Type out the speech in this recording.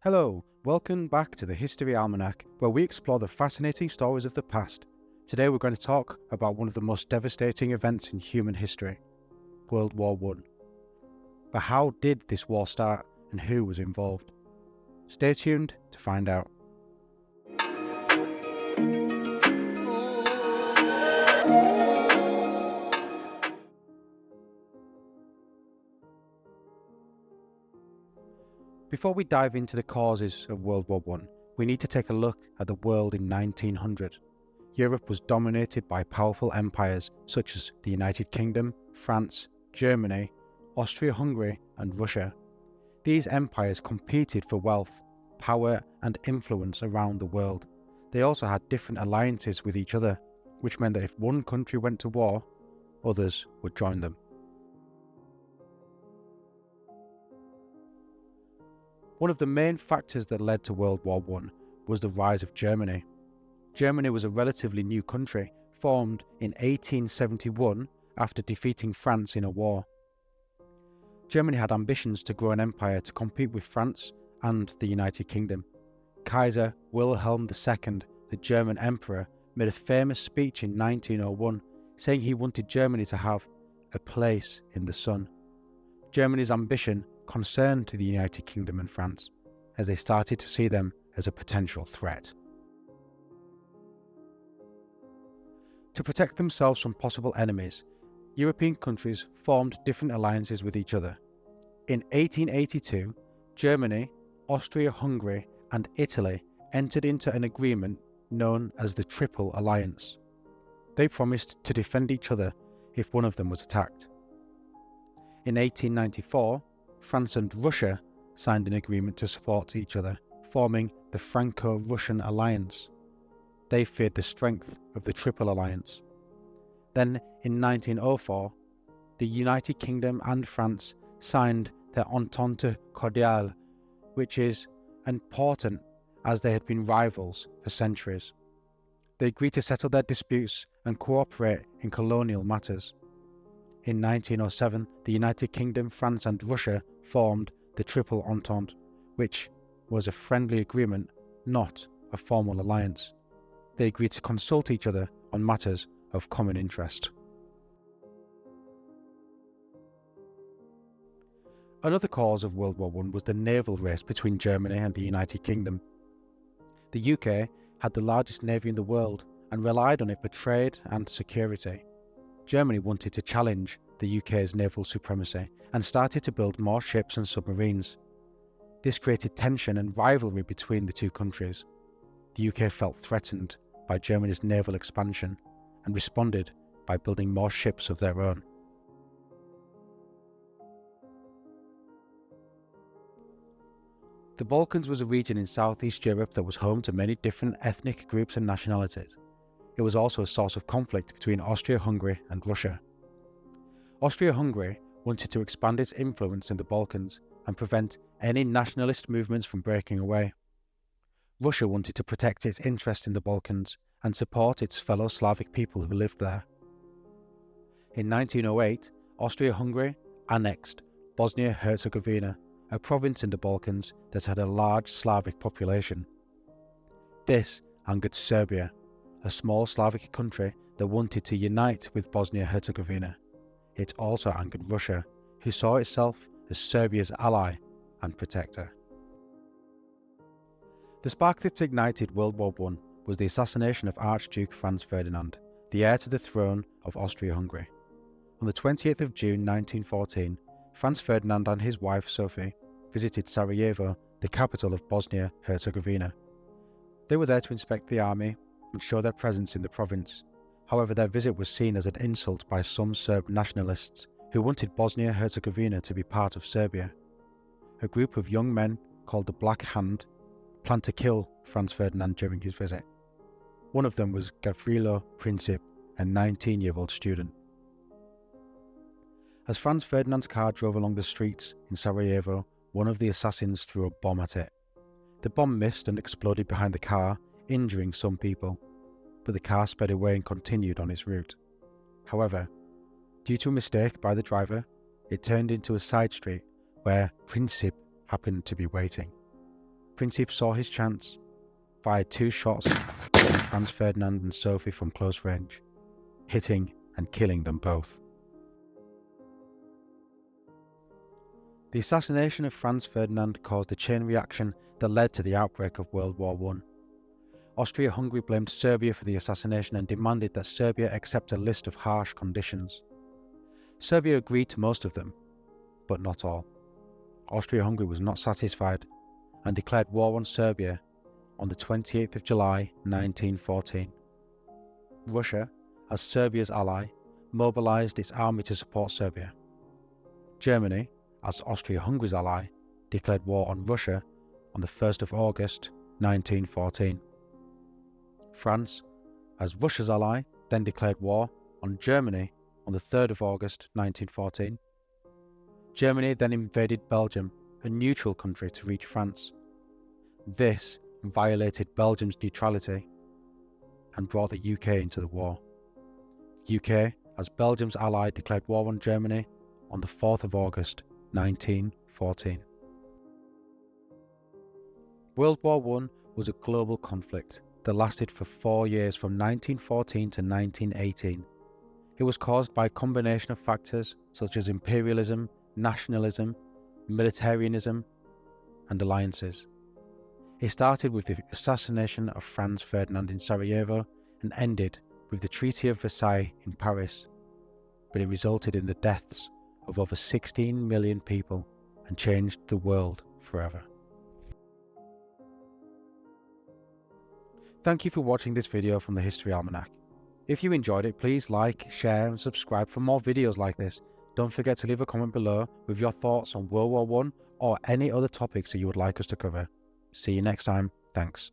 Hello, welcome back to the History Almanac, where we explore the fascinating stories of the past. Today we're going to talk about one of the most devastating events in human history, World War I. But how did this war start and who was involved? Stay tuned to find out. Before we dive into the causes of World War I, we need to take a look at the world in 1900. Europe was dominated by powerful empires such as the United Kingdom, France, Germany, Austria-Hungary and Russia. These empires competed for wealth, power and influence around the world. They also had different alliances with each other, which meant that if one country went to war, others would join them. One of the main factors that led to World War I was the rise of Germany. Germany was a relatively new country, formed in 1871 after defeating France in a war. Germany had ambitions to grow an empire to compete with France and the United Kingdom. Kaiser Wilhelm II, the German emperor, made a famous speech in 1901 saying he wanted Germany to have a place in the sun. Germany's ambition concerned to the United Kingdom and France, as they started to see them as a potential threat. To protect themselves from possible enemies, European countries formed different alliances with each other. In 1882, Germany, Austria-Hungary and Italy entered into an agreement known as the Triple Alliance. They promised to defend each other if one of them was attacked. In 1894, France and Russia signed an agreement to support each other, forming the Franco-Russian Alliance. They feared the strength of the Triple Alliance. Then, in 1904, the United Kingdom and France signed the Entente Cordiale, which is important as they had been rivals for centuries. They agreed to settle their disputes and cooperate in colonial matters. In 1907, the United Kingdom, France and Russia formed the Triple Entente, which was a friendly agreement, not a formal alliance. They agreed to consult each other on matters of common interest. Another cause of World War I was the naval race between Germany and the United Kingdom. The UK had the largest navy in the world and relied on it for trade and security. Germany wanted to challenge the UK's naval supremacy and started to build more ships and submarines. This created tension and rivalry between the two countries. The UK felt threatened by Germany's naval expansion and responded by building more ships of their own. The Balkans was a region in Southeast Europe that was home to many different ethnic groups and nationalities. It was also a source of conflict between Austria-Hungary and Russia. Austria-Hungary wanted to expand its influence in the Balkans and prevent any nationalist movements from breaking away. Russia wanted to protect its interest in the Balkans and support its fellow Slavic people who lived there. In 1908, Austria-Hungary annexed Bosnia-Herzegovina, a province in the Balkans that had a large Slavic population. This angered Serbia, a small Slavic country that wanted to unite with Bosnia-Herzegovina. It also angered Russia, who saw itself as Serbia's ally and protector. The spark that ignited World War I was the assassination of Archduke Franz Ferdinand, the heir to the throne of Austria-Hungary. On the 20th of June 1914, Franz Ferdinand and his wife Sophie visited Sarajevo, the capital of Bosnia-Herzegovina. They were there to inspect the army and show their presence in the province. However, their visit was seen as an insult by some Serb nationalists who wanted Bosnia-Herzegovina to be part of Serbia. A group of young men called the Black Hand planned to kill Franz Ferdinand during his visit. One of them was Gavrilo Princip, a 19-year-old student. As Franz Ferdinand's car drove along the streets in Sarajevo, one of the assassins threw a bomb at it. The bomb missed and exploded behind the car, injuring some people, but the car sped away and continued on its route. However, due to a mistake by the driver, it turned into a side street where Princip happened to be waiting. Princip saw his chance, fired 2 shots at Franz Ferdinand and Sophie from close range, hitting and killing them both. The assassination of Franz Ferdinand caused a chain reaction that led to the outbreak of World War I. Austria-Hungary blamed Serbia for the assassination and demanded that Serbia accept a list of harsh conditions. Serbia agreed to most of them, but not all. Austria-Hungary was not satisfied and declared war on Serbia on the 28th of July 1914. Russia, as Serbia's ally, mobilized its army to support Serbia. Germany, as Austria-Hungary's ally, declared war on Russia on the 1st of August 1914. France, as Russia's ally, then declared war on Germany on the 3rd of August 1914. Germany then invaded Belgium, a neutral country, to reach France. This violated Belgium's neutrality and brought the UK into the war. UK, as Belgium's ally, declared war on Germany on the 4th of August 1914. World War I was a global conflict that lasted for 4 years from 1914 to 1918. It was caused by a combination of factors such as imperialism, nationalism, militarism, and alliances. It started with the assassination of Franz Ferdinand in Sarajevo and ended with the Treaty of Versailles in Paris, but it resulted in the deaths of over 16 million people and changed the world forever. Thank you for watching this video from the History Almanac. If you enjoyed it, please like, share and subscribe for more videos like this. Don't forget to leave a comment below with your thoughts on World War I or any other topics that you would like us to cover. See you next time. Thanks.